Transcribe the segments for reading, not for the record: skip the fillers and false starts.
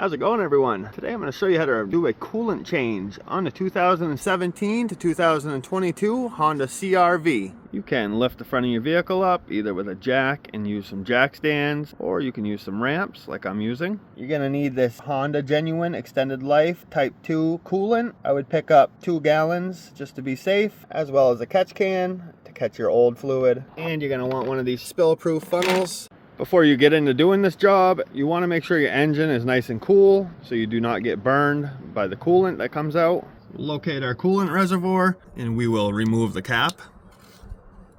How's it going, everyone? Today I'm going to show you how to do a coolant change on the 2017 to 2022 Honda CRV. You can lift the front of your vehicle up either with a jack and use some jack stands, or you can use some ramps like I'm using. You're going to need this Honda Genuine Extended Life Type 2 coolant. I would pick up 2 gallons just to be safe, as well as a catch can to catch your old fluid. And you're going to want one of these spill-proof funnels. Before you get into doing this job, you want to make sure your engine is nice and cool so you do not get burned by the coolant that comes out. Locate our coolant reservoir and we will remove the cap.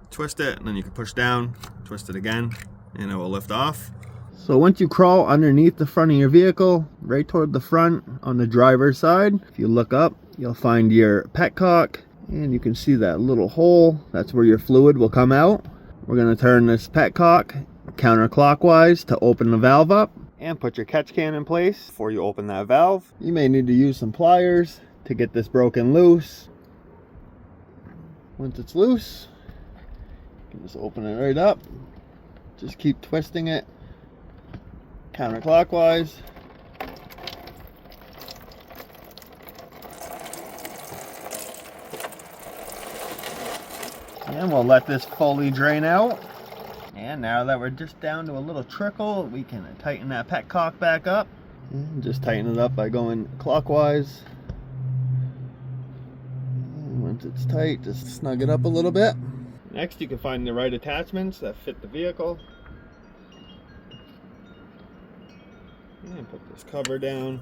Twist it, and then you can push down, twist it again, and it will lift off. So once you crawl underneath the front of your vehicle, right toward the front on the driver's side, if you look up, you'll find your petcock, and you can see that little hole. That's where your fluid will come out. We're going to turn this petcock counterclockwise to open the valve up, and put your catch can in place before you open that valve. You may need to use some pliers to get this broken loose. Once it's loose, you can just open it right up. Just keep twisting it counterclockwise. And we'll let this fully drain out. And now that we're just down to a little trickle, we can tighten that petcock back up. And just tighten it up by going clockwise. And once it's tight, just snug it up a little bit. Next, you can find the right attachments that fit the vehicle. And put this cover down.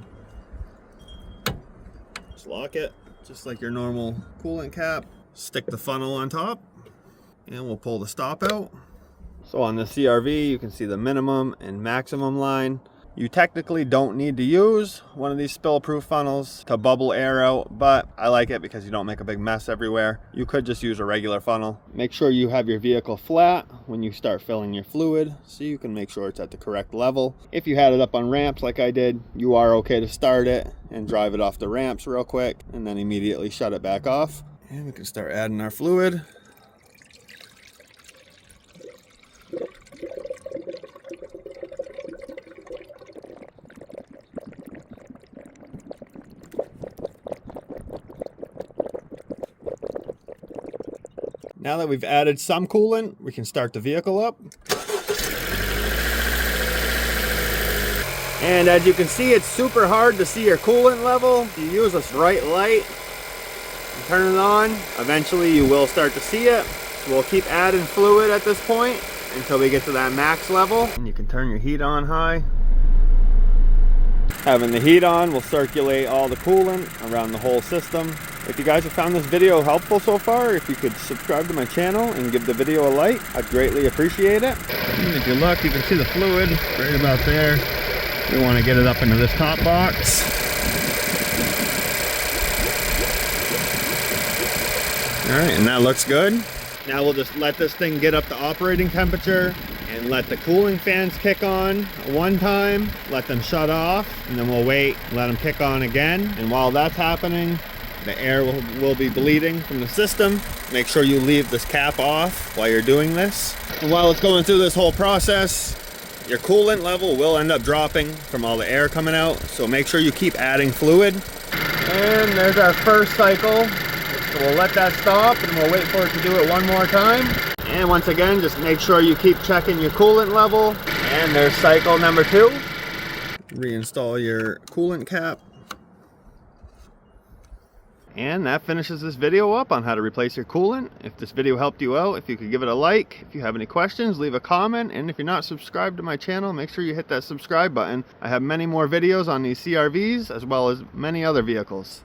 Just lock it, just like your normal coolant cap. Stick the funnel on top, and we'll pull the stop out. So on the CRV, you can see the minimum and maximum line. You technically don't need to use one of these spill-proof funnels to bubble air out, but I like it because you don't make a big mess everywhere. You could just use a regular funnel. Make sure you have your vehicle flat when you start filling your fluid so you can make sure it's at the correct level. If you had it up on ramps like I did, you are okay to start it and drive it off the ramps real quick and then immediately shut it back off. And we can start adding our fluid. Now that we've added some coolant, we can start the vehicle up. And as you can see, it's super hard to see your coolant level. If you use this bright light and turn it on, eventually you will start to see it. So we'll keep adding fluid at this point until we get to that max level. And you can turn your heat on high. Having the heat on will circulate all the coolant around the whole system. If you guys have found this video helpful so far, if you could subscribe to my channel and give the video a like, I'd greatly appreciate it. And if you look, you can see the fluid right about there. We want to get it up into this top box. Alright, and that looks good. Now we'll just let this thing get up to operating temperature and let the cooling fans kick on one time, let them shut off, and then we'll wait, let them kick on again. And while that's happening, the air will be bleeding from the system. Make sure you leave this cap off while you're doing this. And while it's going through this whole process, your coolant level will end up dropping from all the air coming out. So make sure you keep adding fluid. And there's our first cycle. So we'll let that stop and we'll wait for it to do it one more time. And once again, just make sure you keep checking your coolant level. And there's cycle number 2. Reinstall your coolant cap. And that finishes this video up on how to replace your coolant. If this video helped you out, if you could give it a like. If you have any questions, leave a comment. And if you're not subscribed to my channel, make sure you hit that subscribe button. I have many more videos on these CRVs as well as many other vehicles.